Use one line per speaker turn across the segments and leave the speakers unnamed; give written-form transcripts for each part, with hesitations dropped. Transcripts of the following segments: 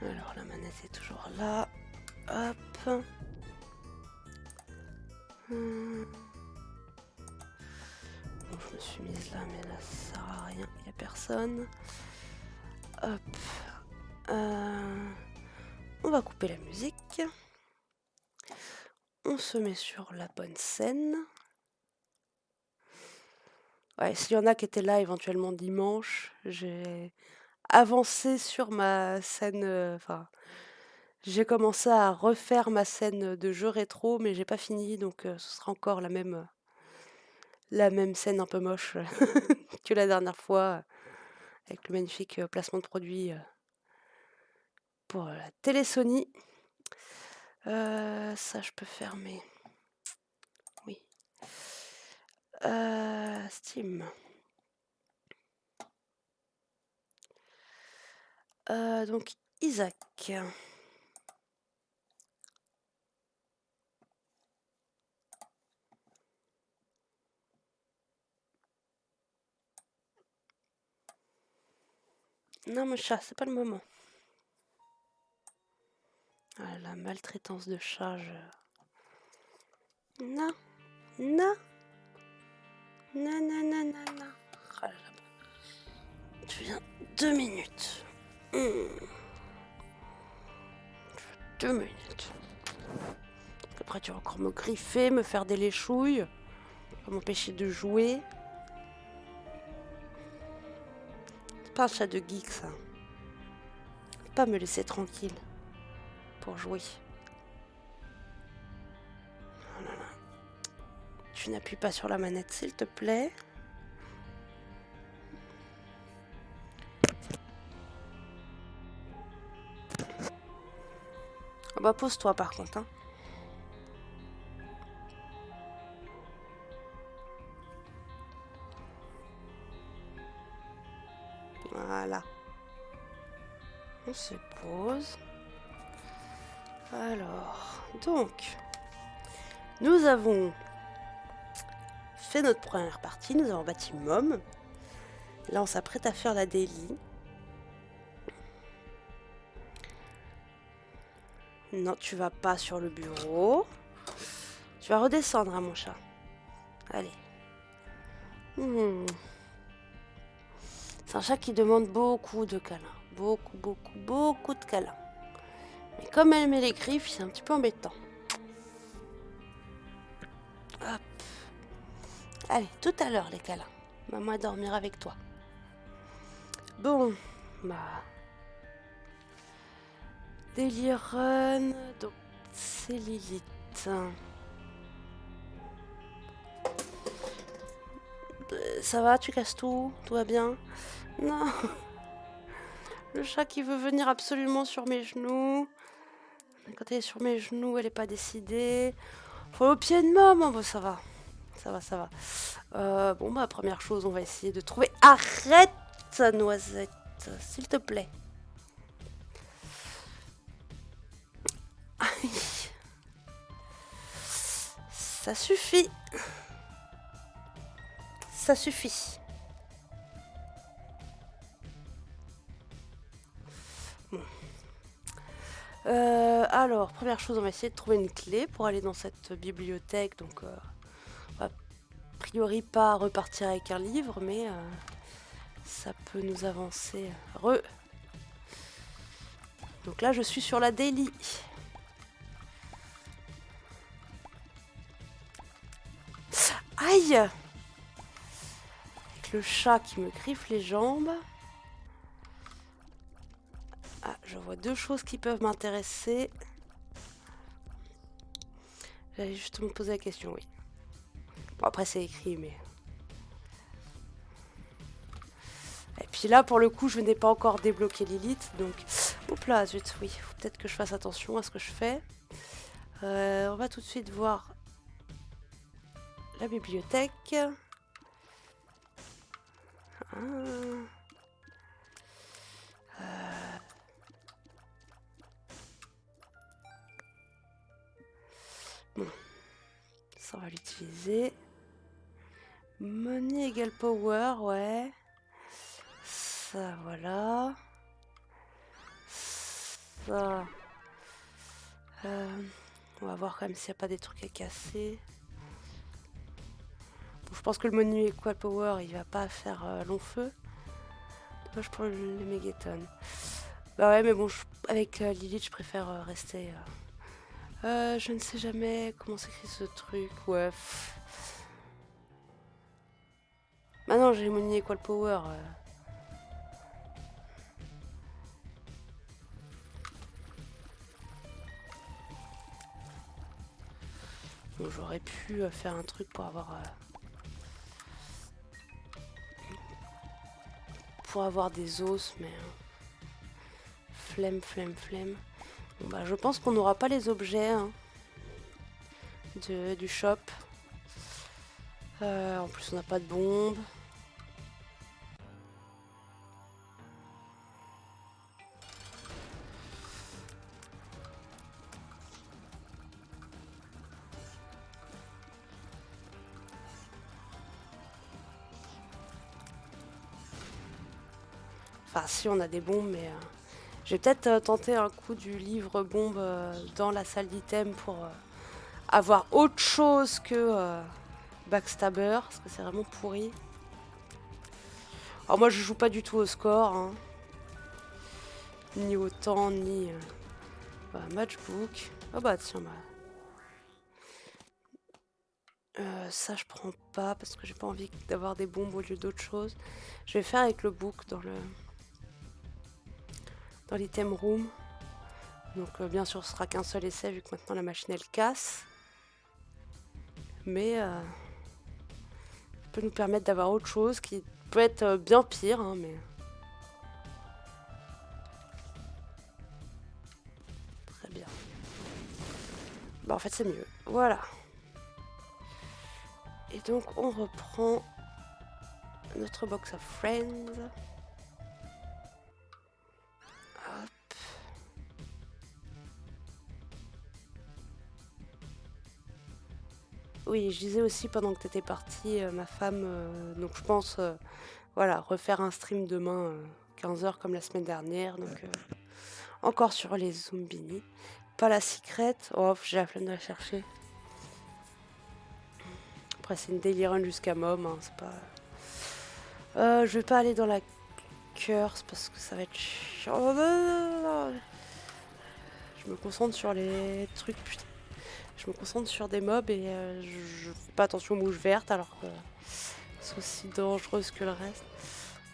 Alors la manette est toujours là. Hop. Bon, je me suis mise là, mais là ça sert à rien, il n'y a personne. Hop. On va couper la musique. On se met sur la bonne scène. Ouais, s'il y en a qui étaient là éventuellement dimanche, j'ai avancé sur ma scène, enfin, j'ai commencé à refaire ma scène de jeu rétro, mais j'ai pas fini, donc ce sera encore la même scène un peu moche que la dernière fois, avec le magnifique placement de produit pour la télé Sony. Ça, je peux fermer. Oui. Steam. Donc, Isaac. Non, mon chat, c'est pas le moment. Ah, la maltraitance de chat, Non, non, non, non, non, non, non. Oh là là. Tu viens 2 minutes. 2 minutes. Après, tu vas encore me griffer, me faire des léchouilles, pour m'empêcher de jouer. C'est pas un chat de geek, ça. Pas me laisser tranquille pour jouer. Oh là là. Tu n'appuies pas sur la manette, s'il te plaît. Ah bah pose-toi par contre. Hein. Voilà. On se pose. Alors, donc, nous avons fait notre première partie. Nous avons bâti Mom. Là, on s'apprête à faire la daily. Non, tu vas pas sur le bureau. Tu vas redescendre, hein, mon chat. Allez. C'est un chat qui demande beaucoup de câlins. Beaucoup, beaucoup, beaucoup de câlins. Mais comme elle met les griffes, c'est un petit peu embêtant. Hop. Allez, tout à l'heure, les câlins. Maman va dormir avec toi. Bon, bah... Daily Run, donc c'est Lilith. Ça va, tu casses tout? Tout va bien? Non. Le chat qui veut venir absolument sur mes genoux. Quand elle est sur mes genoux, elle n'est pas décidée. Faut au pied de maman. Bon, ça va. Ça va, ça va. Bon, bah, première chose, on va essayer de trouver... Arrête, noisette, s'il te plaît. Aïe. Ça suffit. Ça suffit. Bon. Alors, première chose, on va essayer de trouver une clé pour aller dans cette bibliothèque. Donc, on va a priori pas repartir avec un livre, mais ça peut nous avancer. Donc là, je suis sur la daily. Aïe! Avec le chat qui me griffe les jambes. Ah, je vois deux choses qui peuvent m'intéresser. J'allais juste me poser la question, oui. Bon, après, c'est écrit, mais... Et puis là, pour le coup, je n'ai pas encore débloqué Lilith, donc... Oups là, zut, oui. Faut peut-être que je fasse attention à ce que je fais. On va tout de suite voir la bibliothèque. Bon, ça on va l'utiliser. Money égale power, ouais. Ça, voilà. ça. On va voir quand même s'il n'y a pas des trucs à casser. Bon, je pense que le menu Equal Power il va pas faire long feu. Dommage pour les Megaton. Bah ouais, mais bon, avec Lilith, je préfère rester. Je ne sais jamais comment s'écrit ce truc. Ouais. Maintenant, j'ai mon Equal Power. Bon, j'aurais pu faire un truc pour avoir des os, mais flemme, flemme, flemme. Bon, bah, je pense qu'on n'aura pas les objets hein, du shop. En plus, on n'a pas de bombes. Enfin, si, on a des bombes, mais je vais peut-être tenter un coup du livre bombe dans la salle d'item pour avoir autre chose que Backstabber, parce que c'est vraiment pourri. Alors moi, je joue pas du tout au score, hein. Ni au temps, ni... matchbook. Oh bah tiens, bah... ça, je prends pas, parce que j'ai pas envie d'avoir des bombes au lieu d'autre chose. Je vais faire avec le book dans l'item room. Donc bien sûr ce sera qu'un seul essai vu que maintenant la machine elle casse. Mais ça peut nous permettre d'avoir autre chose qui peut être bien pire. Hein, mais... Très bien. Bah en fait c'est mieux. Voilà. Et donc on reprend notre box of friends. Oui, je disais aussi pendant que tu étais partie, ma femme, donc je pense, voilà, refaire un stream demain, 15h comme la semaine dernière, donc encore sur les zombies. Pas la secret, oh, j'ai la flemme de la chercher. Après c'est une daily run jusqu'à mom, hein, c'est pas... je vais pas aller dans la curse parce que ça va être chiant. Oh, non. Je me concentre sur les trucs, putain. Je me concentre sur des mobs et je fais pas attention aux mouches vertes alors que c'est aussi dangereuse que le reste.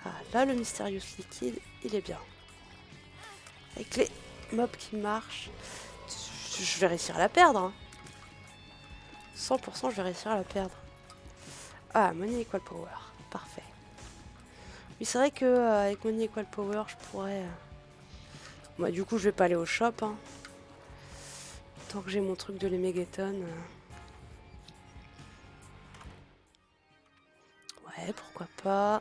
Ah, là, le Mysterious Liquid, il est bien. Avec les mobs qui marchent, je vais réussir à la perdre. Hein. 100% je vais réussir à la perdre. Ah, Money Equal Power. Parfait. Oui, c'est vrai que avec Money Equal Power, je pourrais... Bah, du coup, je vais pas aller au shop. Hein. Tant que j'ai mon truc de l'Emegaton. Ouais, pourquoi pas.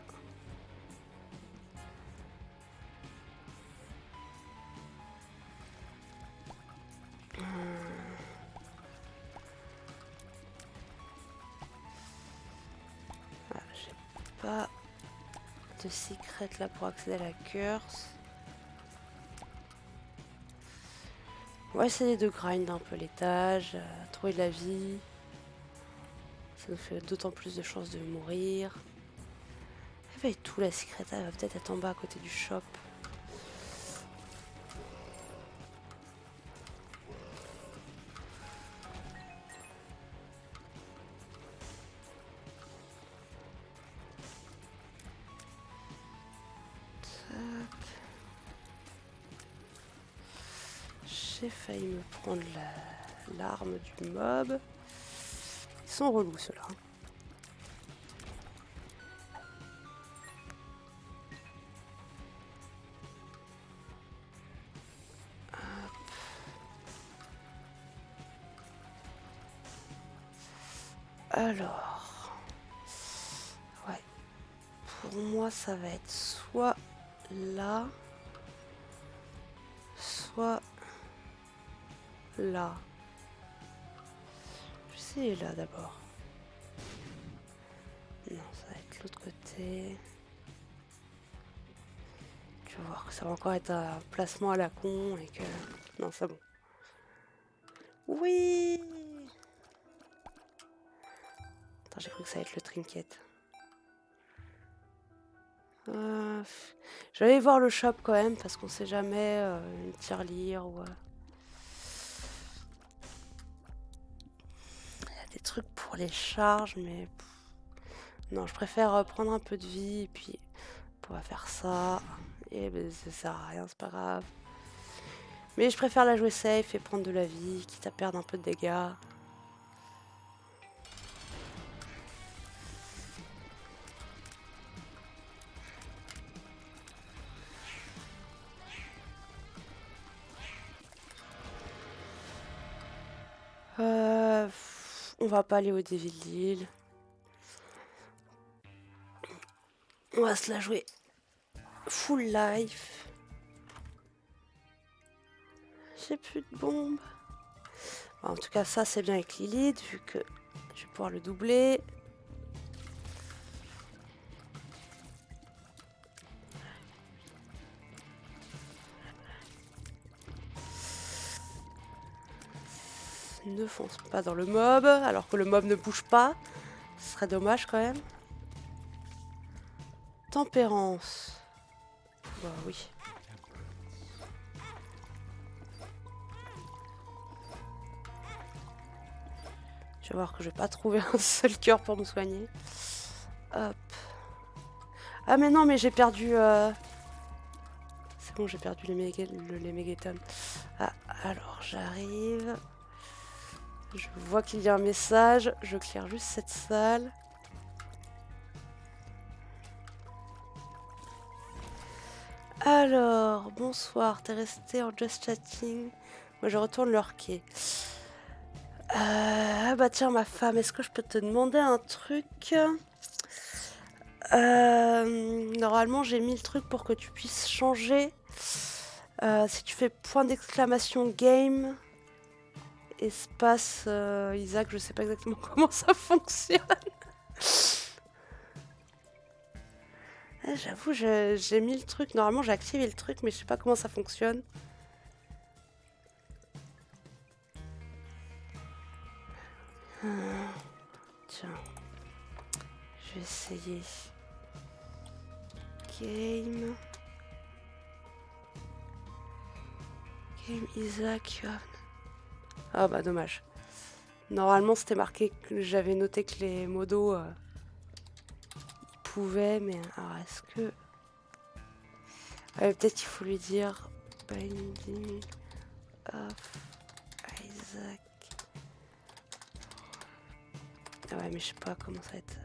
Voilà, j'ai pas de secret là pour accéder à la curse. On va essayer de grind un peu l'étage, trouver de la vie. Ça nous fait d'autant plus de chances de mourir. Elle va être tout la secret, elle va peut-être être en bas à côté du shop. J'ai failli me prendre l'arme du mob. Ils sont relous ceux-là. Alors, ouais, pour moi ça va être soit là, soit là. Je vais essayer là d'abord. Non, ça va être l'autre côté. Tu vais voir que ça va encore être un placement à la con et que... Non, c'est bon. Oui! Attends, j'ai cru que ça allait être le trinket. Je vais aller voir le shop quand même parce qu'on sait jamais, une tirelire ou... Il y a des trucs pour les charges, mais... Non, je préfère prendre un peu de vie et puis on va faire ça. Et ben, ça sert à rien, c'est pas grave. Mais je préfère la jouer safe et prendre de la vie, quitte à perdre un peu de dégâts. On va pas aller au Devil Deal. On va se la jouer full life. J'ai plus de bombes. Bon, en tout cas, ça c'est bien avec Lilith, vu que je vais pouvoir le doubler. Ne fonce pas dans le mob, alors que le mob ne bouge pas. Ce serait dommage quand même. Tempérance. Bah oui. Je vais voir que je vais pas trouver un seul cœur pour me soigner. Hop. Ah mais non, mais j'ai perdu... C'est bon, j'ai perdu les mégatonnes. Ah, alors j'arrive. Je vois qu'il y a un message. Je clear juste cette salle. Alors, bonsoir. T'es resté en just chatting. Moi, je retourne lurker. Ah bah tiens, ma femme, est-ce que je peux te demander un truc? Normalement, j'ai mis le truc pour que tu puisses changer. Si tu fais point d'exclamation game, espace Isaac, je sais pas exactement comment ça fonctionne. J'avoue, j'ai mis le truc. Normalement, j'ai activé le truc, mais je sais pas comment ça fonctionne. Tiens, je vais essayer. Game. Game Isaac. Ah bah dommage. Normalement, c'était marqué que j'avais noté que les modos ils pouvaient, mais alors est-ce que... peut-être qu'il faut lui dire Binding of Isaac. Ah ouais, mais je sais pas comment ça va être.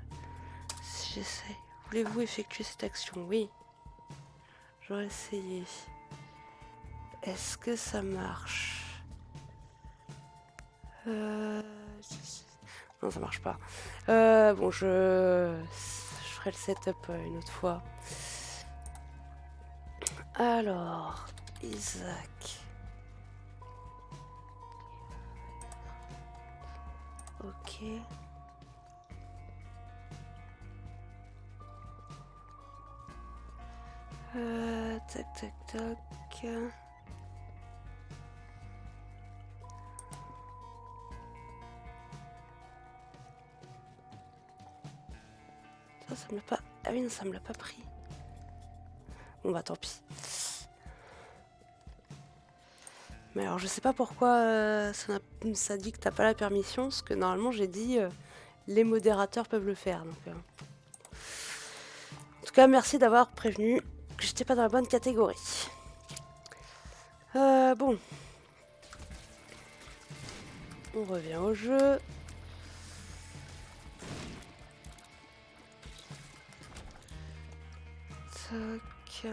Si j'essaie. Voulez-vous effectuer cette action? Oui. J'aurais essayé. Est-ce que ça marche? Non, ça marche pas. Bon, je ferai le setup une autre fois. Alors, Isaac. Ok. Tac, tac, tac. Ça me l'a pas... Ah oui, non, ça me l'a pas pris. Bon bah tant pis. Mais alors je sais pas pourquoi ça dit que t'as pas la permission, parce que normalement j'ai dit les modérateurs peuvent le faire. Donc, en tout cas, merci d'avoir prévenu que j'étais pas dans la bonne catégorie. Bon. On revient au jeu. Tac.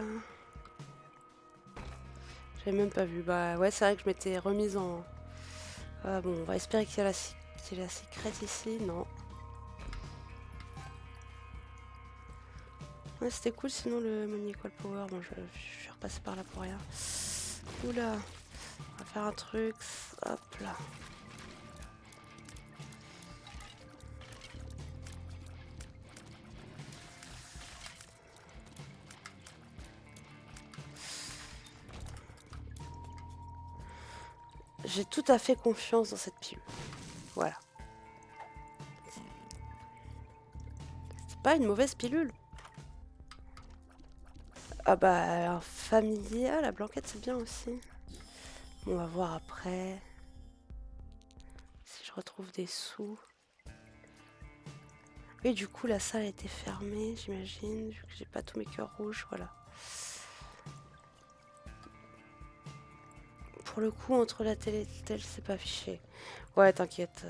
J'avais même pas vu. Bah ouais, c'est vrai que je m'étais remise en... Ah bon, on va espérer qu'il y a la secret ici. Non. Ouais, c'était cool sinon le Maniacal Power. Bon, je suis repassée par là pour rien. Oula. On va faire un truc. Hop là. J'ai tout à fait confiance dans cette pilule. Voilà. C'est pas une mauvaise pilule. Ah bah, un familial, la blanquette, c'est bien aussi. On va voir après. Si je retrouve des sous. Oui, du coup, la salle était fermée, j'imagine, vu que j'ai pas tous mes cœurs rouges, voilà. Pour le coup, entre la télé et tel, c'est pas affiché. Ouais, t'inquiète.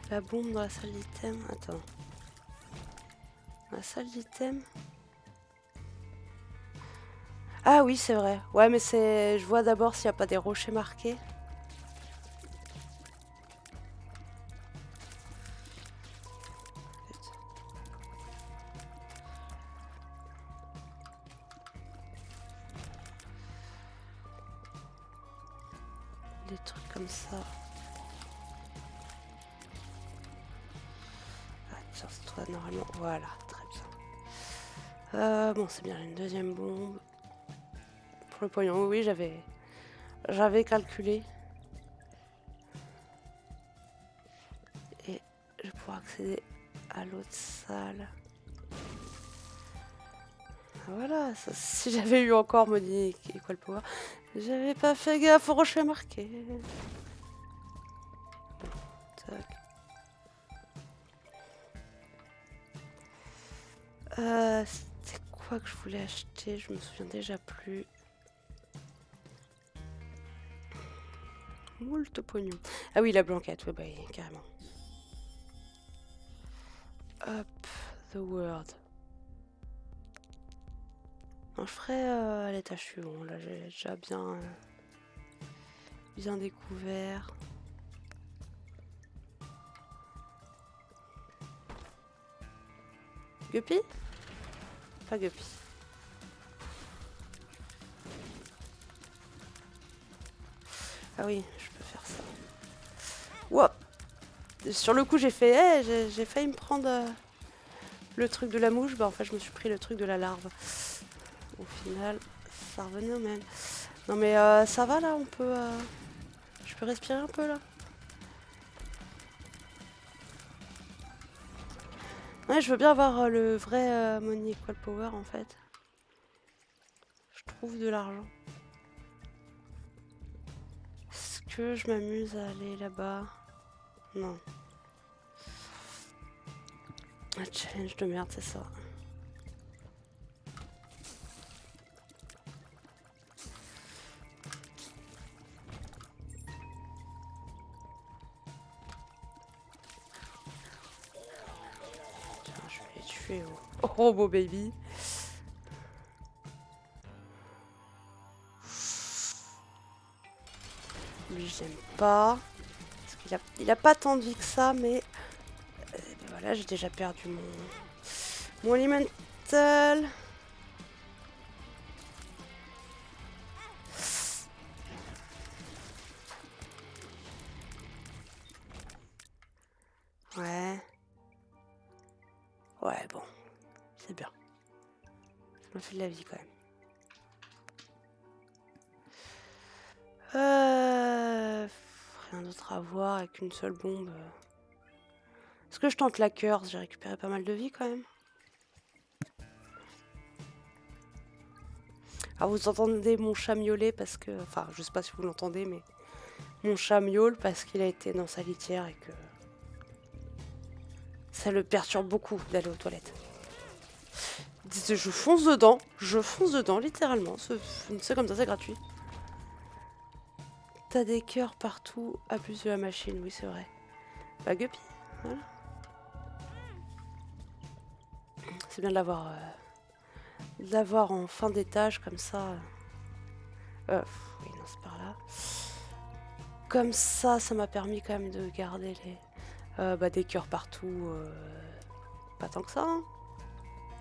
La bombe dans la salle d'item. Attends. La salle d'item. Ah oui, c'est vrai. Ouais, mais c'est. Je vois d'abord s'il n'y a pas des rochers marqués. Des trucs comme ça. Ah, tiens, c'est toi normalement. Voilà, très bien. Bon, c'est bien, une deuxième bombe. Pour le pognon, oui, j'avais calculé. Et je vais pouvoir accéder à l'autre salle. Voilà, ça, si j'avais eu encore Monique et quoi le pouvoir, j'avais pas fait gaffe au rocher marqué. Tac. C'était quoi que je voulais acheter? Je me souviens déjà plus. Moult pognon. Ah oui, la blanquette, ouais, bah, carrément. Hop, the world. Non, je ferai à l'étage suivant. Là, j'ai déjà bien découvert. Guppy? Pas Guppy. Ah oui, je peux faire ça. Wow. Sur le coup, j'ai fait, j'ai failli me prendre le truc de la mouche. Bah en fait, je me suis pris le truc de la larve. Au final, ça revenait au même. Non mais ça va là, on peut... Je peux respirer un peu là. Ouais, je veux bien avoir le vrai Money Equal Power en fait. Je trouve de l'argent. Est-ce que je m'amuse à aller là-bas? Non. Un challenge de merde, c'est ça. Tiens, je vais les tuer. Oh, Robo Baby. Lui, j'aime pas. Parce qu'il a pas tant de vie que ça, mais... voilà, j'ai déjà perdu mon elemental. Ouais. Ouais, bon. C'est bien. Ça me fait de la vie quand même. Rien d'autre à voir avec une seule bombe. Est-ce que je tente la curse? J'ai récupéré pas mal de vie quand même. Alors vous entendez mon chat miauler parce que... Enfin, je sais pas si vous l'entendez, mais... Mon chat miaule parce qu'il a été dans sa litière et que... Ça le perturbe beaucoup d'aller aux toilettes. Je fonce dedans, littéralement. C'est comme ça, c'est gratuit. T'as des cœurs partout, abuse de la machine, oui c'est vrai. Bah Guppy, voilà. C'est bien de l'avoir en fin d'étage comme ça. Oui, non, c'est par là. Comme ça m'a permis quand même de garder des cœurs partout. Pas tant que ça, hein.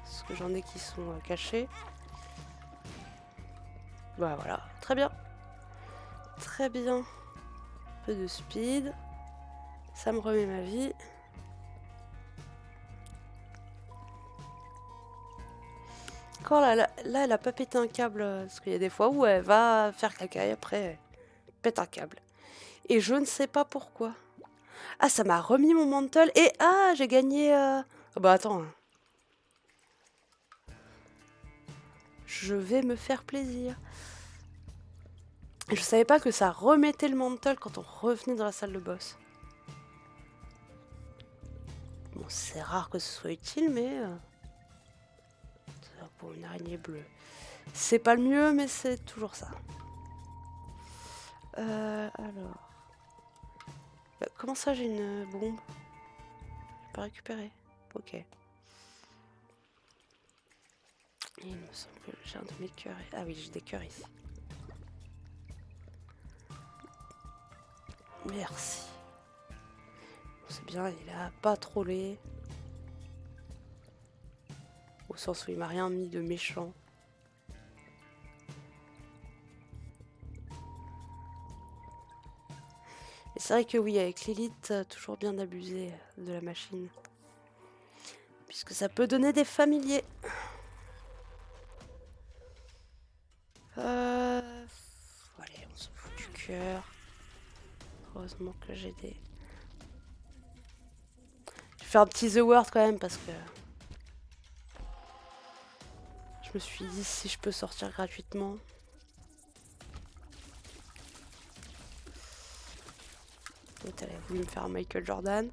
Parce que j'en ai qui sont cachés. Bah voilà, très bien. Très bien. Un peu de speed. Ça me remet ma vie. Encore là, elle a pas pété un câble. Parce qu'il y a des fois où elle va faire caca et après, elle pète un câble. Et je ne sais pas pourquoi. Ah, ça m'a remis mon mantle. Et ah, j'ai gagné... Oh, bah attends. Je vais me faire plaisir. Je savais pas que ça remettait le mantle quand on revenait dans la salle de boss. Bon, c'est rare que ce soit utile, mais... pour une araignée bleue. C'est pas le mieux, mais c'est toujours ça. Alors... comment ça, j'ai une bombe? J'ai pas récupéré. Ok. Et il me semble que j'ai un de mes cœurs. Ah oui, j'ai des cœurs ici. Merci. Bon, c'est bien, il a pas trollé. Au sens où il m'a rien mis de méchant. Et c'est vrai que oui, avec Lilith, toujours bien d'abuser de la machine. Puisque ça peut donner des familiers. Allez, on se fout du cœur. Heureusement que j'ai des... Je vais faire un petit The Word quand même parce que... Je me suis dit si je peux sortir gratuitement. L'autre, elle a voulu me faire un Michael Jordan.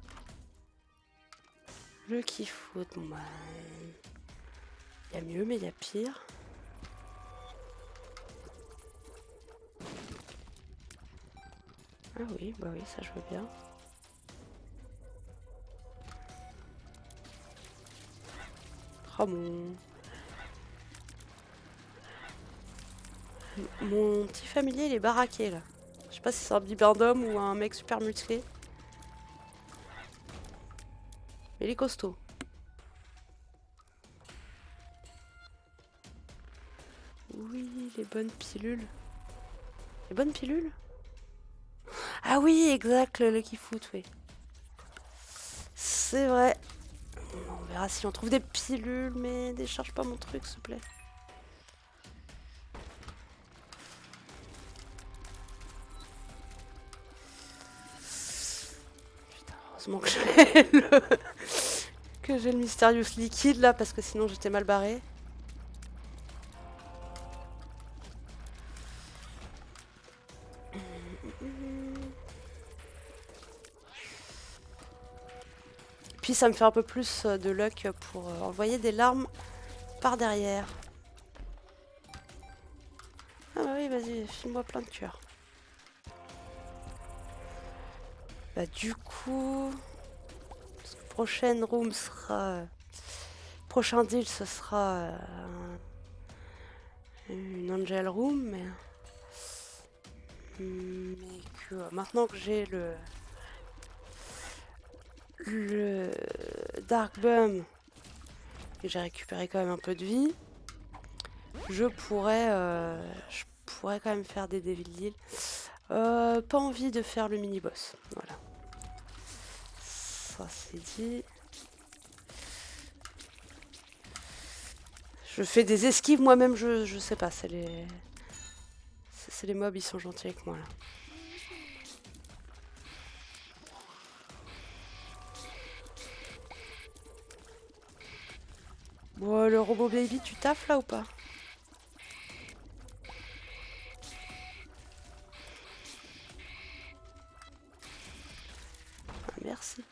Le kiff-foot, bon bah... Il y a mieux mais il y a pire. Ah oui, bah oui, ça je veux bien. Oh mon petit familier il est baraqué là. Je sais pas si c'est un bibendum ou un mec super musclé. Mais il est costaud. Oui, les bonnes pilules. Les bonnes pilules? Ah oui, exact, le Lucky Foot, oui. C'est vrai. On verra si on trouve des pilules, mais décharge pas mon truc, s'il te plaît. Putain, heureusement que j'ai que j'ai le Mysterious Liquide là, parce que sinon j'étais mal barré. Puis ça me fait un peu plus de luck pour envoyer des larmes par derrière. Ah bah oui, vas-y, file-moi plein de cœurs. Bah du coup... prochaine room sera... prochain deal, ce sera... une Angel Room, mais... que maintenant que j'ai le Dark Bum, que j'ai récupéré quand même un peu de vie, je pourrais quand même faire des Devil Deal. Pas envie de faire le mini-boss. Voilà. Ça c'est dit. Je fais des esquives moi-même, je sais pas, c'est les mobs, ils sont gentils avec moi là. Bon, le robot baby, tu taffes là ou pas? Ah, merci.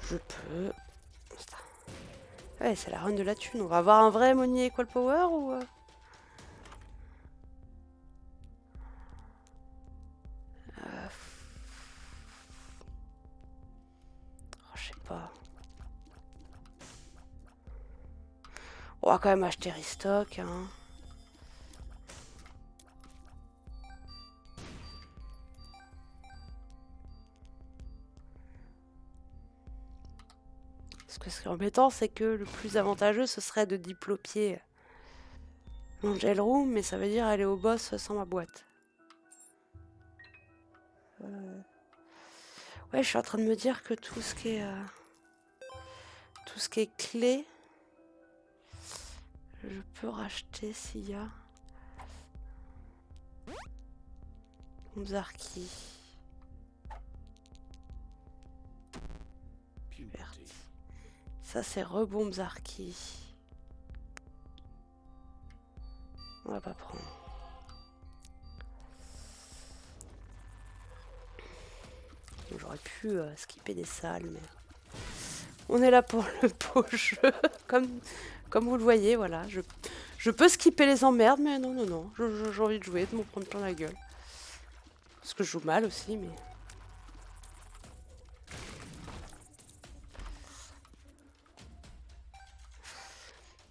Je peux. Putain. Ouais, c'est la run de la thune. On va avoir un vrai Money Equal Power ou... je sais pas. On va quand même acheter Restock, hein. Parce que ce qui est embêtant, c'est que le plus avantageux, ce serait de diplopier l'Angel Room, mais ça veut dire aller au boss sans ma boîte. Ouais, je suis en train de me dire que tout ce qui est clé, je peux racheter s'il y a. Zarki. Verte. Ça c'est rebombe Zarki. On va pas prendre. J'aurais pu skipper des salles, mais on est là pour le beau jeu, comme vous le voyez, voilà. Je peux skipper les emmerdes, mais non, j'ai envie de jouer, de m'en prendre plein la gueule. Parce que je joue mal aussi, mais...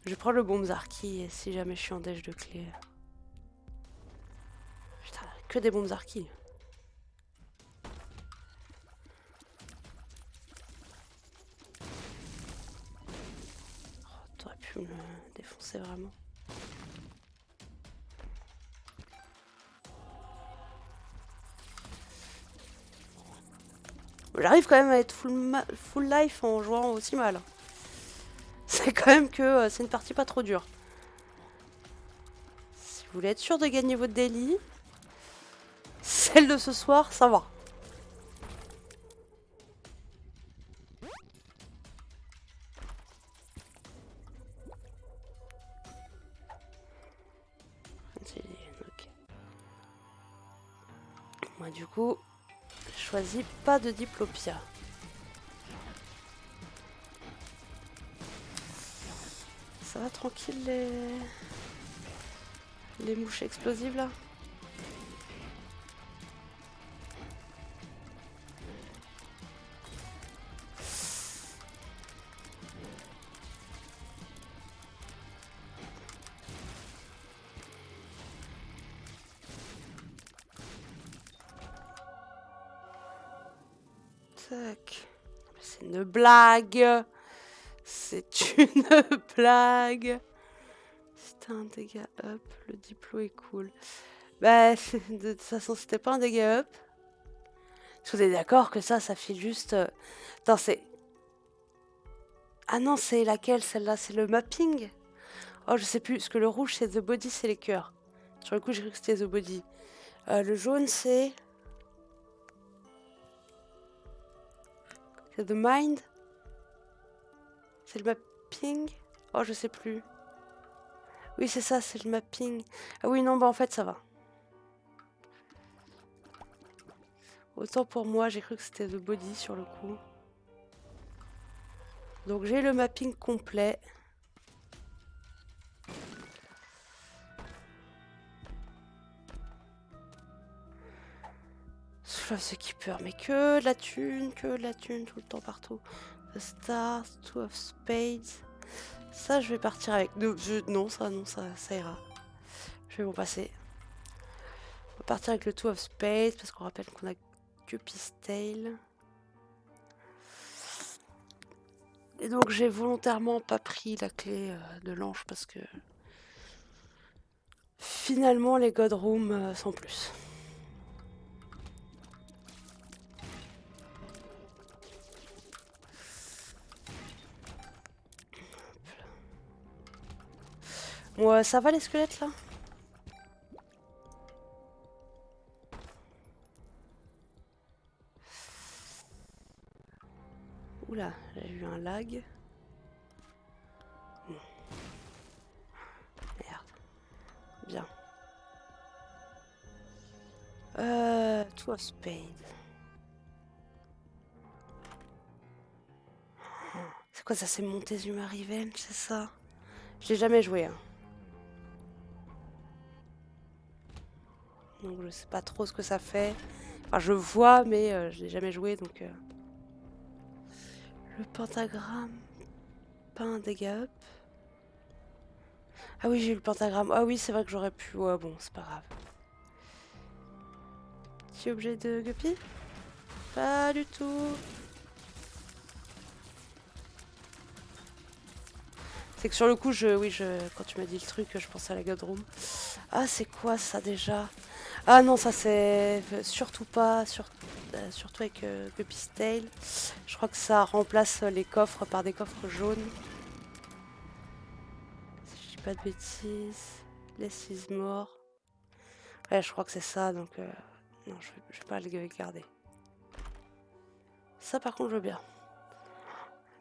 Je prends le bombe Zarki si jamais je suis en déj de clé. Putain, que des bombes Zarki. Oh, t'aurais pu me défoncer vraiment. J'arrive quand même à être full life en jouant aussi mal. C'est quand même que c'est une partie pas trop dure. Si vous voulez être sûr de gagner votre daily, celle de ce soir, ça va. Okay. Moi du coup, je choisis pas de diplopia. Ça va tranquille les mouches explosives là? Tac. C'est une blague. C'est une blague. C'était un dégât up. Le diplo est cool. Bah, de toute façon, c'était pas un dégât up. Est-ce que vous êtes d'accord que ça fait juste... Attends, c'est... Ah non, c'est laquelle, celle-là? C'est le mapping? Oh, je sais plus. Parce que le rouge, c'est The Body, c'est les cœurs. Sur le coup, j'ai cru que c'était The Body. Le jaune, c'est... C'est The Mind? C'est le mapping? Oh, je sais plus. Oui, c'est ça, c'est le mapping. Ah oui, non, bah en fait, ça va. Autant pour moi, j'ai cru que c'était The Body sur le coup. Donc j'ai le mapping complet. Ce keeper, mais que de la thune tout le temps partout. The Stars, Two of Spades. Ça, je vais partir avec. Non, ça ira. Je vais m'en passer. On va partir avec le Two of Spades parce qu'on rappelle qu'on a que Pistail. Et donc j'ai volontairement pas pris la clé de l'ange parce que finalement les God Room sans plus. Bon, ça va les squelettes là? Oula, j'ai eu un lag. Merde. Bien. Two of Spades. C'est quoi ça? C'est Montezuma Revenge, c'est ça? Je l'ai jamais joué. Hein. Donc je sais pas trop ce que ça fait. Enfin, je vois, mais je l'ai jamais joué, donc... Le pentagramme... Pas un dégât up. Ah oui, j'ai eu le pentagramme. Ah oui, c'est vrai que j'aurais pu... Ouais, bon, c'est pas grave. Petit objet de Guppy? Pas du tout. C'est que sur le coup, quand tu m'as dit le truc, je pensais à la God Room. Ah, c'est quoi ça déjà? Ah non, ça c'est surtout pas, surtout avec Guppy's Tale. Je crois que ça remplace les coffres par des coffres jaunes. Si je dis pas de bêtises. Less is more. Ouais, je crois que c'est ça, donc non, je vais pas le garder. Ça par contre, je veux bien.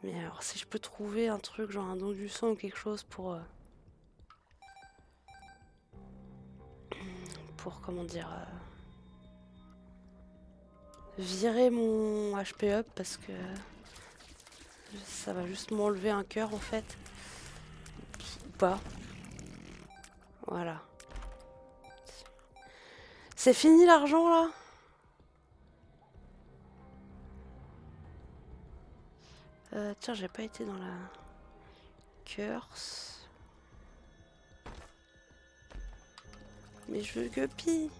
Mais alors, si je peux trouver un truc, genre un don du sang ou quelque chose pour comment dire, virer mon HP up parce que ça va juste m'enlever un cœur en fait. Ou pas. Voilà. C'est fini l'argent là? Tiens, j'ai pas été dans la curse. Mais je veux Guppy.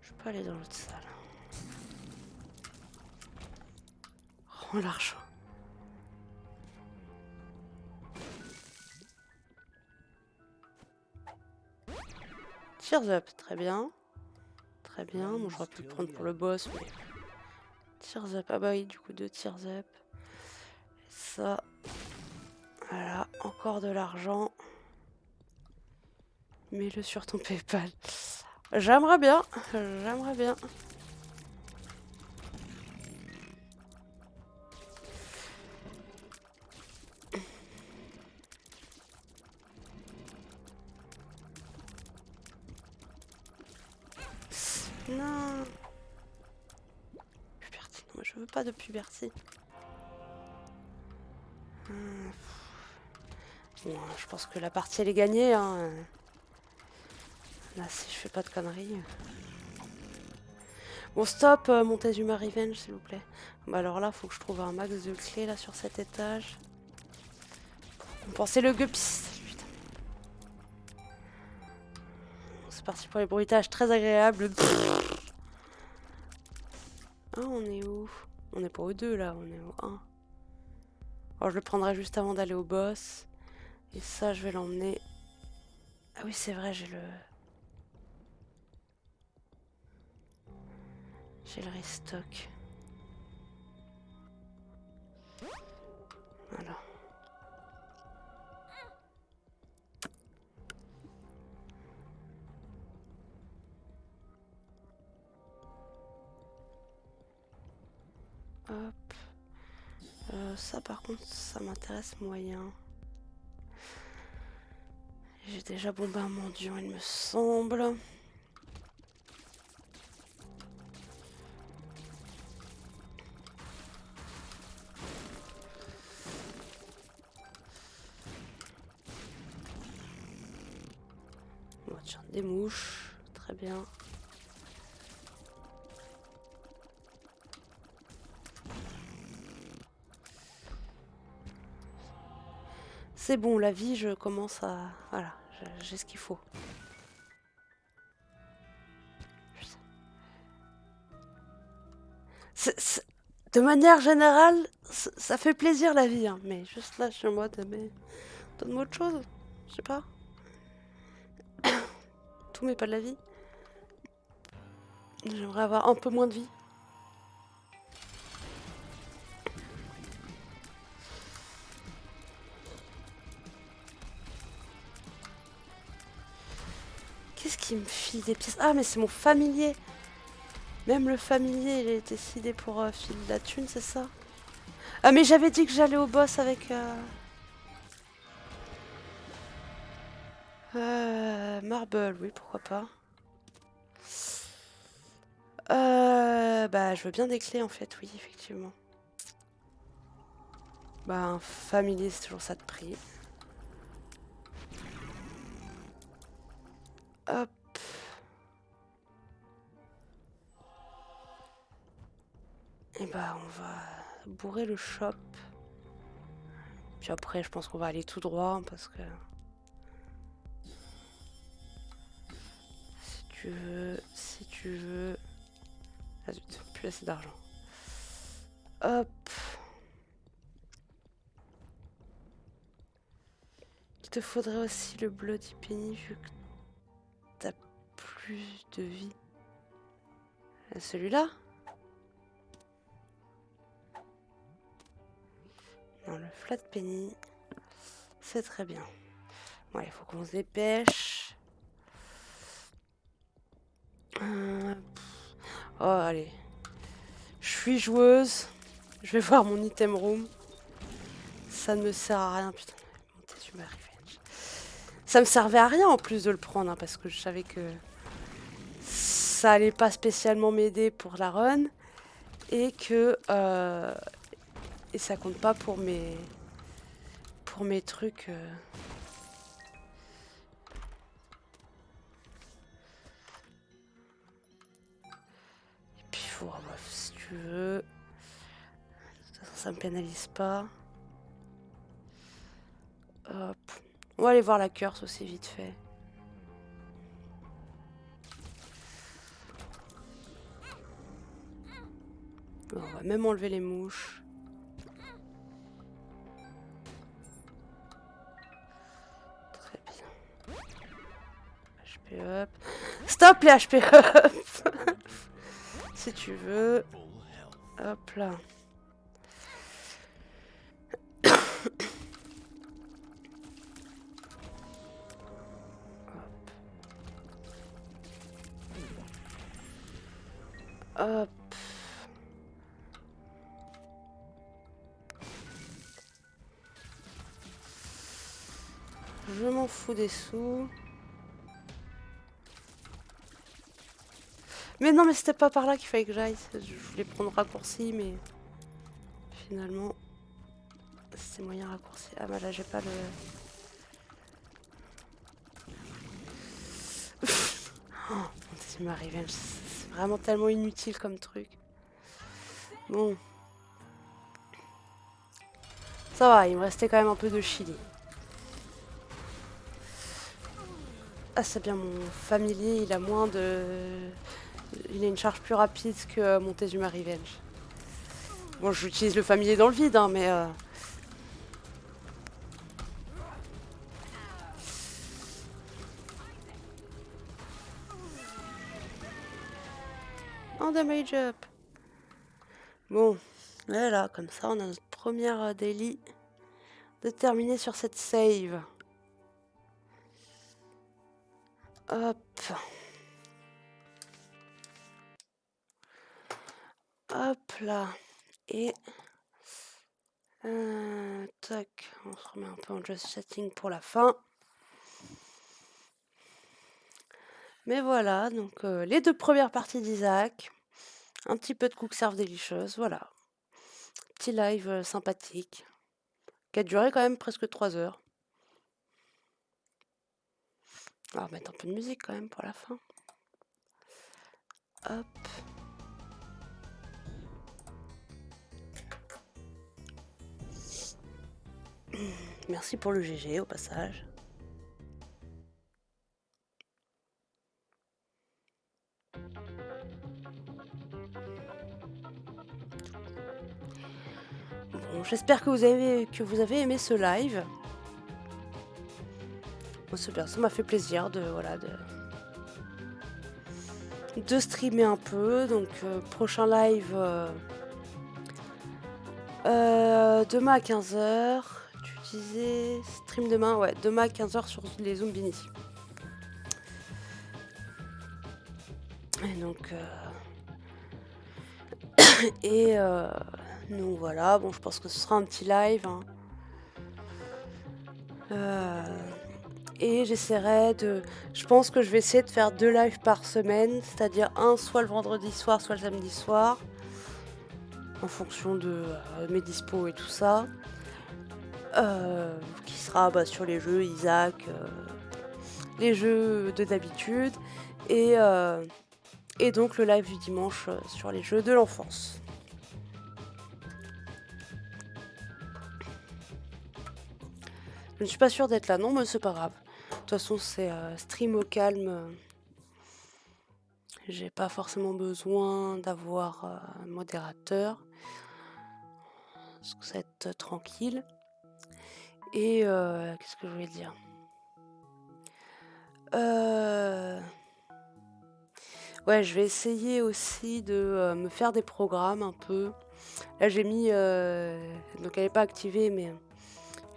Je peux aller dans l'autre salle. Rends l'argent. Tears up, très bien. Très bien. Bon, j'aurais pu le prendre pour le boss, mais. Tears up. Ah bah oui, du coup, 2 tears up. Et ça. Voilà, encore de l'argent. Mets-le sur ton PayPal. J'aimerais bien. J'aimerais bien. Non. Puberty. Non, je veux pas de puberty. Bon, je pense que la partie elle est gagnée. Hein. Là, si je fais pas de conneries. Bon, stop, Montezuma Revenge, s'il vous plaît. Bah alors là, faut que je trouve un max de clés là sur cet étage. Pour compenser le Guppy. Putain. C'est parti pour les bruitages très agréables. Ah, on est où? On n'est pas au 2 là, on est au 1. Alors je le prendrai juste avant d'aller au boss. Et ça, je vais l'emmener. Ah oui, c'est vrai, j'ai le restock. Voilà. Hop. Ça, par contre, ça m'intéresse moyen. J'ai déjà bombé un mendiant, il me semble. Oh, tiens, des mouches. Très bien. C'est bon, la vie, je commence à... Voilà, j'ai ce qu'il faut. De manière générale, ça fait plaisir la vie, hein, mais juste là, je suis en mode, mais donne-moi autre chose, je sais pas. Tout mais pas de la vie. J'aimerais avoir un peu moins de vie. Qu'est-ce qui me file des pièces? Ah, mais c'est mon familier. Même le familier, il a été décidé pour filer de la thune, c'est ça? Ah, mais j'avais dit que j'allais au boss avec... Marble, oui, pourquoi pas. Bah, je veux bien des clés, en fait, oui, effectivement. Bah, un familier, c'est toujours ça de prix. Hop. Et bah, on va bourrer le shop. Puis après, je pense qu'on va aller tout droit, hein, parce que... Si tu veux, si tu veux... Ah zut, plus assez d'argent. Hop. Il te faudrait aussi le Bloody Penny, vu que plus de vie. Celui-là? Non, le flat penny. C'est très bien. Ouais, il faut qu'on se dépêche. Oh, allez. Je suis joueuse. Je vais voir mon item room. Ça ne me sert à rien, putain. Montezuma Revenge. Ça me servait à rien en plus de le prendre, hein, parce que je savais que ça allait pas spécialement m'aider pour la run. Et que... et ça compte pas pour mes... Pour mes trucs... Et puis, faut... bref, si tu veux... De toute façon, ça me pénalise pas. Hop. On va aller voir la curse aussi vite fait. Bon, on va même enlever les mouches. Très bien. HP up. Stop les HP up. Si tu veux. Hop là. Hop. Je m'en fous des sous. Mais non, mais c'était pas par là qu'il fallait que j'aille. Je voulais prendre raccourci, mais finalement, c'est moyen raccourci. Ah bah là, j'ai pas le... Oh, Montezuma Revenge, c'est vraiment tellement inutile comme truc. Bon. Ça va, il me restait quand même un peu de chili. Ah, c'est bien, mon familier, il a moins de... Il a une charge plus rapide que Montezuma Revenge. Bon, j'utilise le familier dans le vide, hein, mais... En damage up. Bon, voilà, comme ça, on a notre première daily de terminer sur cette save. Hop. Hop là. Et... tac, on se remet un peu en just setting pour la fin. Mais voilà, donc les deux premières parties d'Isaac. Un petit peu de Cook Serve Delicious, voilà. Petit live sympathique. Qui a duré quand même presque 3 heures. On va remettre un peu de musique quand même pour la fin. Hop. Merci pour le GG au passage. Bon, j'espère que vous avez aimé ce live. Moi, c'est bien, ça m'a fait plaisir de streamer un peu. Donc prochain live demain à 15h. Tu disais stream demain, ouais, demain à 15h sur les Zoombini. Et donc donc voilà, bon, je pense que ce sera un petit live, hein. Et j'essaierai de... Je pense que je vais essayer de faire 2 lives par semaine, c'est-à-dire un soit le vendredi soir, soit le samedi soir, en fonction de mes dispos et tout ça. Qui sera sur les jeux Isaac, les jeux de d'habitude, et donc le live du dimanche sur les jeux de l'enfance. Je ne suis pas sûre d'être là, non, mais c'est pas grave. De toute façon, c'est stream au calme. J'ai pas forcément besoin d'avoir un modérateur. Parce que ça va être tranquille. Et qu'est-ce que je voulais dire Ouais, je vais essayer aussi de me faire des programmes un peu. Là, j'ai mis, donc elle n'est pas activée, mais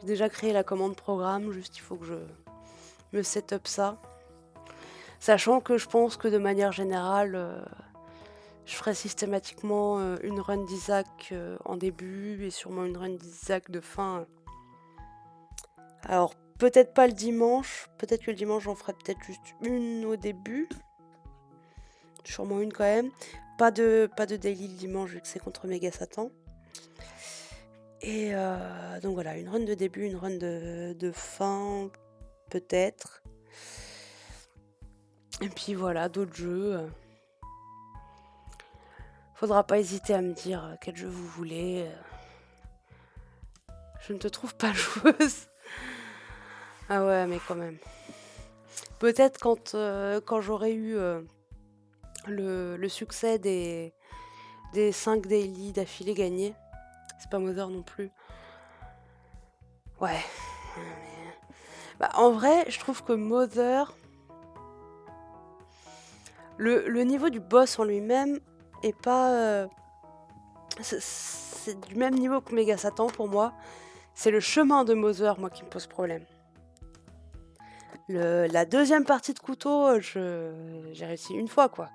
j'ai déjà créé la commande programme. Juste, il faut que je me set up ça. Sachant que je pense que de manière générale, je ferai systématiquement une run d'Isaac en début et sûrement une run d'Isaac de fin. Alors, peut-être pas le dimanche. Peut-être que le dimanche, j'en ferai peut-être juste une au début. Sûrement une quand même. Pas de daily le dimanche vu que c'est contre Méga Satan. Et donc voilà, une run de début, une run de fin, peut-être. Et puis voilà, d'autres jeux. Faudra pas hésiter à me dire quel jeu vous voulez. Je ne te trouve pas joueuse. Ah ouais, mais quand même. Peut-être quand j'aurai eu le succès des 5 daily d'affilée gagnés. C'est pas Mother non plus. Ouais. Bah, en vrai, je trouve que Mother... Le niveau du boss en lui-même est pas... c'est du même niveau que Méga Satan pour moi. C'est le chemin de Mother, moi, qui me pose problème. La deuxième partie de couteau, j'ai réussi une fois, quoi.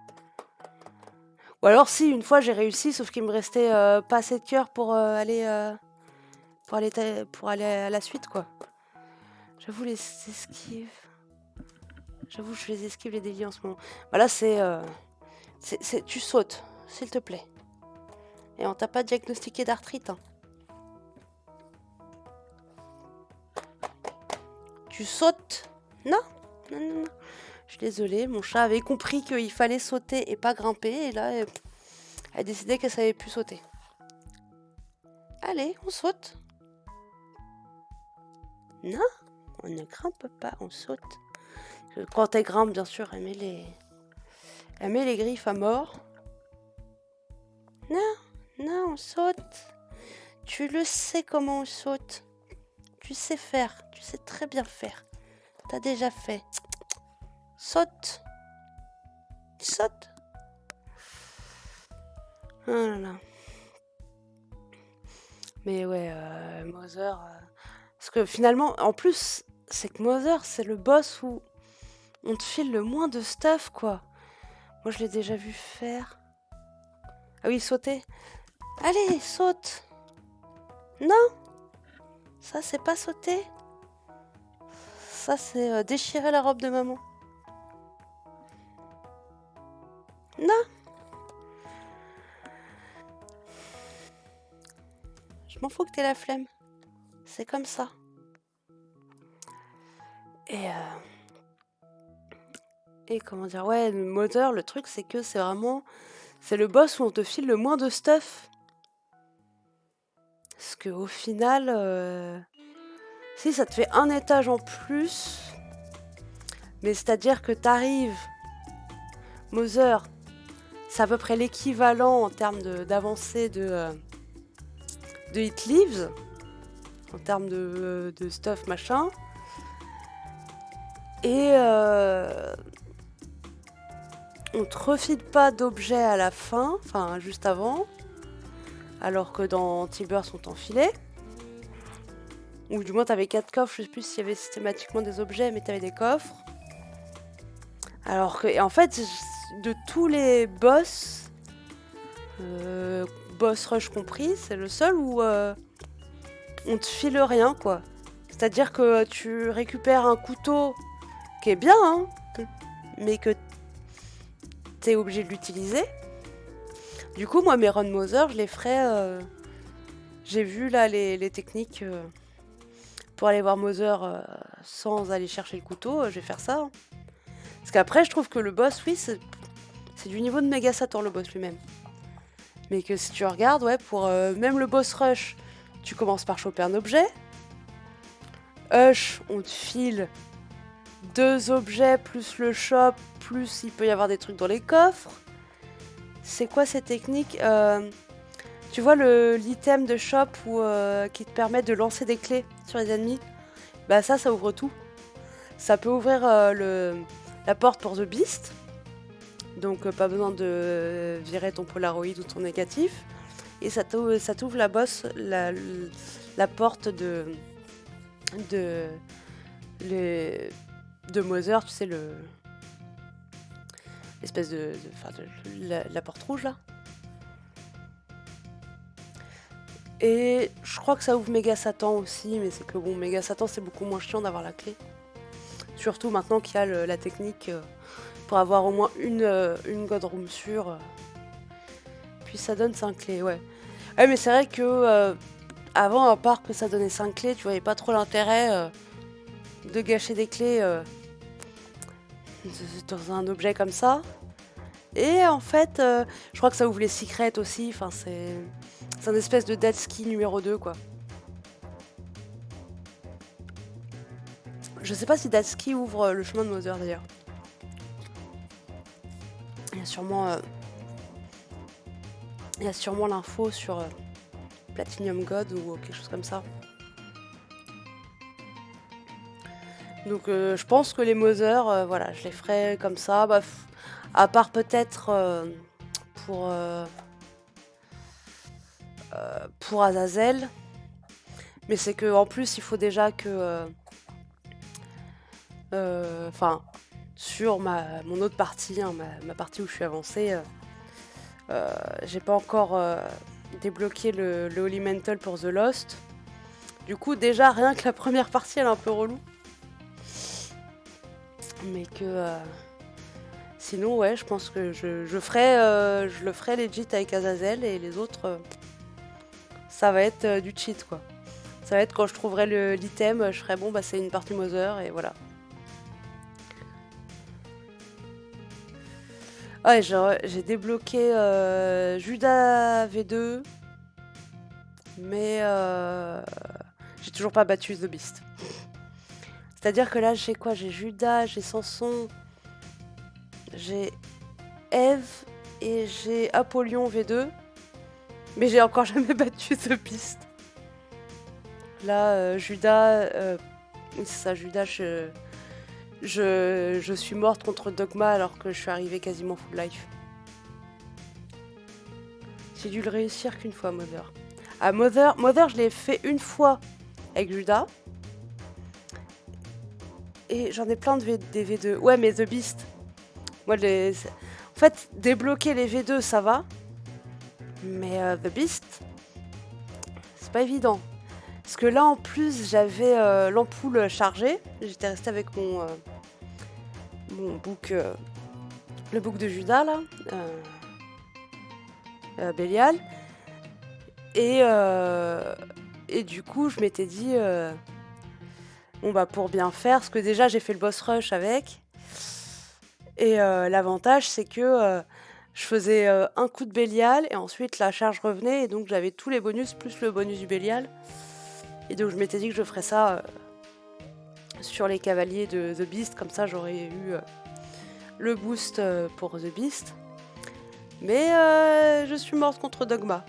Ou alors si, une fois j'ai réussi, sauf qu'il me restait pas assez de cœur pour aller à la suite, quoi. J'avoue, les esquives... J'avoue, je les esquive les délits en ce moment. Voilà, tu sautes, s'il te plaît. Et on t'a pas diagnostiqué d'arthrite, hein. Tu sautes? Non, non, non, non. Je suis désolée, mon chat avait compris qu'il fallait sauter et pas grimper. Et là, elle a décidé qu'elle savait plus sauter. Allez, on saute. Non, on ne grimpe pas, on saute. Quand elle grimpe, bien sûr, elle met les griffes à mort. Non, non, on saute. Tu le sais comment on saute. Tu sais faire, tu sais très bien faire. T'as déjà fait. Saute. Saute. Oh là là. Mais ouais, Mother... Parce que finalement, en plus, c'est que Mother, c'est le boss où on te file le moins de stuff, quoi. Moi, je l'ai déjà vu faire. Ah oui, sauter. Allez, saute. Non. Ça, c'est pas sauter. Ça, c'est déchirer la robe de maman. Non. Je m'en fous que t'aies la flemme. C'est comme ça. Et comment dire, ouais, le Mother, le truc, c'est que c'est vraiment... C'est le boss où on te file le moins de stuff. Parce qu'au final... Si, ça te fait un étage en plus. Mais c'est-à-dire que t'arrives... Mother, c'est à peu près l'équivalent en termes d'avancée de Hit Leaves. En termes de stuff, machin. Et... on te refile pas d'objets à la fin, enfin juste avant, alors que dans T-Burst on t'enfilait. Ou du moins t'avais 4 coffres, je sais plus s'il y avait systématiquement des objets, mais t'avais des coffres. Alors que, et en fait, de tous les boss, boss rush compris, c'est le seul où on te file rien, quoi. C'est-à-dire que tu récupères un couteau qui est bien, hein, mais que t'es obligé de l'utiliser. Du coup, moi, mes run Mother, je les ferai... j'ai vu là les techniques pour aller voir Mother sans aller chercher le couteau. Je vais faire ça. Hein. Parce qu'après, je trouve que le boss, oui, c'est du niveau de Méga Satan, le boss lui-même. Mais que si tu regardes, ouais, pour même le boss rush, tu commences par choper un objet. Hush, on te file 2 objets plus le shop, plus il peut y avoir des trucs dans les coffres. C'est quoi ces techniques Tu vois l'item de shop qui te permet de lancer des clés sur les ennemis? Bah ça ouvre tout. Ça peut ouvrir la porte pour The Beast. Donc pas besoin de virer ton Polaroid ou ton négatif. Et ça t'ouvre la bosse, la porte de, les- de Mother, tu sais, l'espèce enfin, la porte rouge là. Et je crois que ça ouvre Méga Satan aussi, mais c'est que bon, Méga Satan c'est beaucoup moins chiant d'avoir la clé. Surtout maintenant qu'il y a la technique pour avoir au moins une God Room sûre. Puis ça donne 5 clés, ouais. Ouais, mais c'est vrai que avant, à part que ça donnait 5 clés, tu voyais pas trop l'intérêt de gâcher des clés dans un objet comme ça. Et en fait, je crois que ça ouvre les secrets aussi. Enfin, c'est un espèce de dead ski numéro 2, quoi. Je sais pas si Datsuki ouvre le chemin de Mother d'ailleurs. Il y a sûrement, l'info sur Platinum God ou quelque chose comme ça. Donc je pense que les Mother, voilà, je les ferai comme ça. Bah, à part peut-être pour Azazel. Mais c'est que en plus il faut déjà que enfin sur mon autre partie, hein, ma partie où je suis avancée, j'ai pas encore débloqué le Holy Mantle pour The Lost. Du coup déjà rien que la première partie elle est un peu relou. Mais que sinon ouais je pense que je le ferai legit avec Azazel et les autres ça va être du cheat quoi. Ça va être quand je trouverai l'item, je ferai bon bah c'est une partie Mother et voilà. Ouais, j'ai débloqué Judas V2, mais j'ai toujours pas battu The Beast. C'est-à-dire que là, j'ai quoi? J'ai Judas, j'ai Samson, j'ai Eve et j'ai Apollyon V2, mais j'ai encore jamais battu The Beast. Là, Judas, oui, c'est ça, Judas, je suis morte contre Dogma alors que je suis arrivée quasiment full life. J'ai dû le réussir qu'une fois, Mother. Ah, Mother, je l'ai fait une fois avec Judas. Et j'en ai plein des V2. Ouais, mais The Beast. Moi, en fait, débloquer les V2, ça va. Mais The Beast, c'est pas évident. Parce que là, en plus, j'avais l'ampoule chargée. J'étais restée avec mon book, le book de Judas, là. Bélial. Et du coup, je m'étais dit... bon, bah, pour bien faire, parce que déjà, j'ai fait le boss rush avec. Et l'avantage, c'est que je faisais un coup de Bélial et ensuite la charge revenait et donc j'avais tous les bonus plus le bonus du Bélial. Et donc je m'étais dit que je ferais ça sur les cavaliers de The Beast, comme ça j'aurais eu le boost pour The Beast. Mais je suis morte contre Dogma.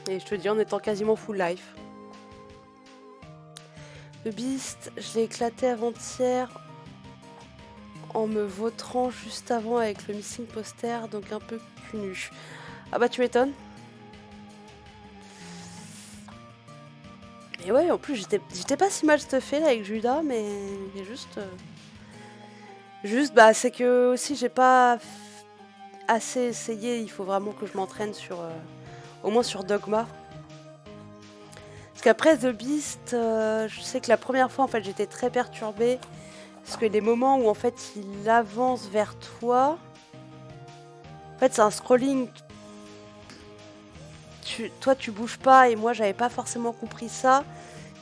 Et je te dis en étant quasiment full life. The Beast, je l'ai éclaté avant-hier en me vautrant juste avant avec le missing poster, donc un peu cul nu. Ah bah tu m'étonnes. Et ouais, en plus j'étais pas si mal stuffée là avec Judas, mais juste bah c'est que aussi j'ai pas assez essayé, il faut vraiment que je m'entraîne sur au moins sur Dogma. Parce qu'après The Beast, je sais que la première fois en fait j'étais très perturbée parce que les moments où en fait il avance vers toi, en fait c'est un scrolling. Toi tu bouges pas et moi j'avais pas forcément compris ça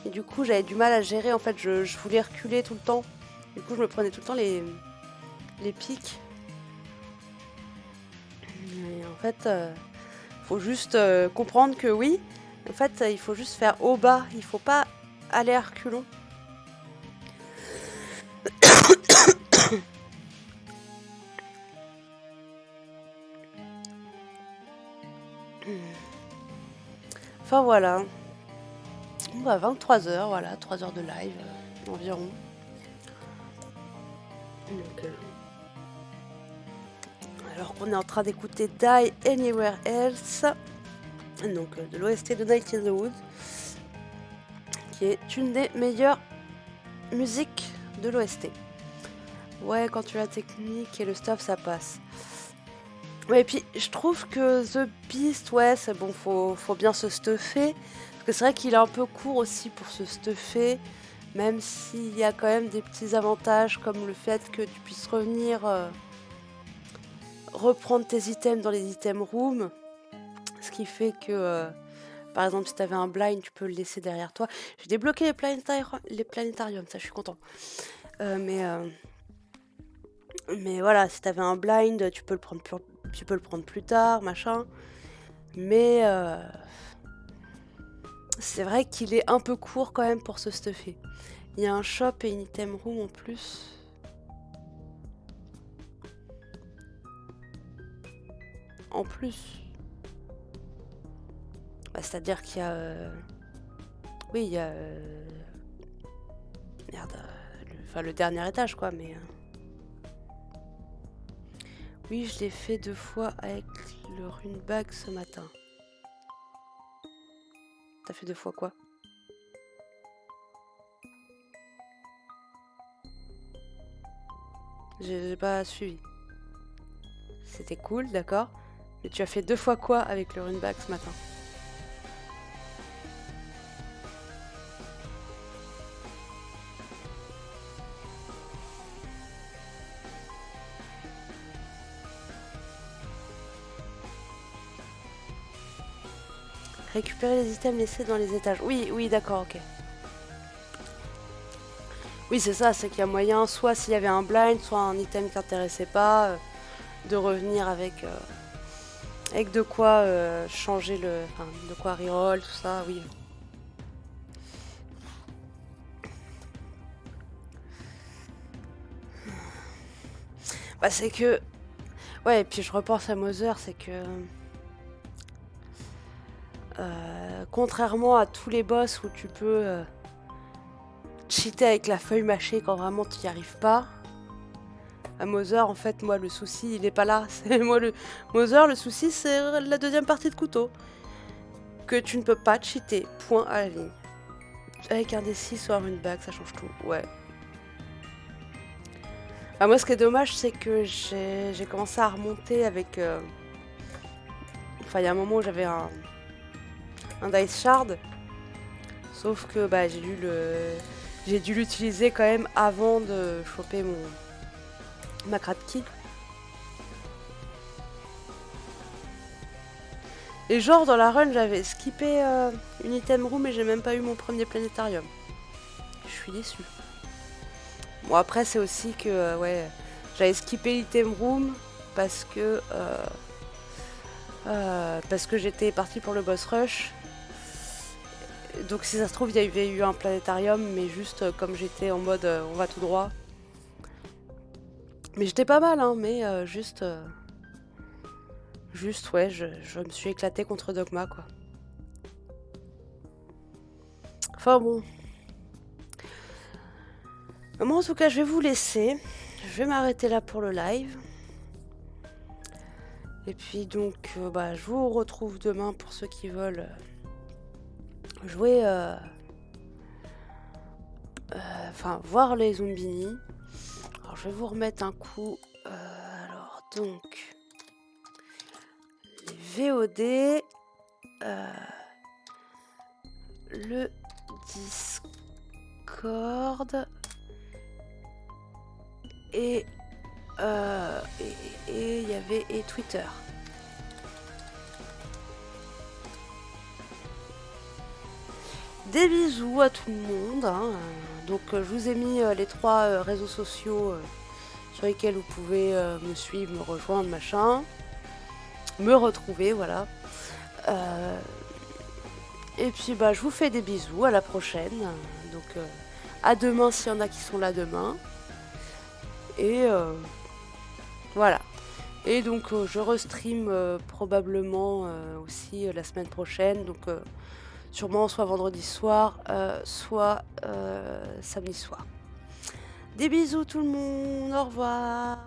et du coup j'avais du mal à gérer, en fait je voulais reculer tout le temps, du coup je me prenais tout le temps les pics et en fait faut juste comprendre que oui, en fait il faut juste faire haut bas, il faut pas aller à reculons. Enfin voilà, bon, bah 23h, voilà, 3 heures de live environ. Donc, alors qu'on est en train d'écouter Die Anywhere Else, donc de l'OST de Night in the Woods, qui est une des meilleures musiques de l'OST. Ouais, quand tu as la technique et le stuff, ça passe. Ouais, et puis je trouve que The Beast, ouais, c'est bon, faut bien se stuffer. Parce que c'est vrai qu'il est un peu court aussi pour se stuffer. Même s'il y a quand même des petits avantages comme le fait que tu puisses revenir reprendre tes items dans les item rooms. Ce qui fait que, par exemple, si tu avais un blind, tu peux le laisser derrière toi. J'ai débloqué les planétariums, ça je suis content. Mais voilà, si tu avais un blind, tu peux le prendre plus tard, machin. Mais c'est vrai qu'il est un peu court quand même pour se stuffer. Il y a un shop et une item room en plus. En plus. Bah, c'est-à-dire qu'il y a... Oui, il y a... Merde. Le dernier étage, quoi, mais... Oui, je l'ai fait 2 fois avec le rune bag ce matin. T'as fait 2 fois quoi? J'ai pas suivi. C'était cool, d'accord. Mais tu as fait 2 fois quoi avec le rune bag ce matin? Récupérer les items laissés dans les étages. Oui, oui, d'accord, ok. Oui, c'est ça, c'est qu'il y a moyen, soit s'il y avait un blind, soit un item qui t'intéressait pas, de revenir avec de quoi changer le... Enfin, de quoi reroll, tout ça, oui. Bah c'est que... Ouais, et puis je repense à Mother, c'est que... contrairement à tous les boss où tu peux cheater avec la feuille mâchée quand vraiment tu n'y arrives pas, à Mother, en fait, moi, le souci, il est pas là. C'est moi, Mother, le souci, c'est la deuxième partie de couteau. Que tu ne peux pas cheater, point à la ligne. Avec un D6 ou un rune bag, ça change tout, ouais. Bah, moi, ce qui est dommage, c'est que j'ai commencé à remonter avec... Enfin, il y a un moment où j'avais un dice shard. Sauf que bah, j'ai dû l'utiliser quand même avant de choper ma craft key. Et genre, dans la run, j'avais skippé une item room et j'ai même pas eu mon premier planétarium. Je suis déçue. Bon, après, c'est aussi que, ouais, j'avais skippé l'item room parce que j'étais partie pour le boss rush. Donc si ça se trouve, il y avait eu un planétarium, mais juste comme j'étais en mode on va tout droit. Mais j'étais pas mal, hein, mais juste ouais, je me suis éclatée contre Dogma, quoi. Enfin bon. Moi, en tout cas, je vais vous laisser. Je vais m'arrêter là pour le live. Et puis donc, bah, je vous retrouve demain pour ceux qui veulent jouer... Enfin, voir les Zombini. Alors, je vais vous remettre un coup. Alors, donc... Les VOD... le Discord... Et il y avait et Twitter. Des bisous à tout le monde. Hein. Donc je vous ai mis les 3 réseaux sociaux sur lesquels vous pouvez me suivre, me rejoindre, machin. Me retrouver, voilà. Et puis bah je vous fais des bisous, à la prochaine. Donc à demain s'il y en a qui sont là demain. Et voilà. Et donc je restream probablement aussi la semaine prochaine. Donc sûrement soit vendredi soir, soit samedi soir. Des bisous tout le monde, au revoir.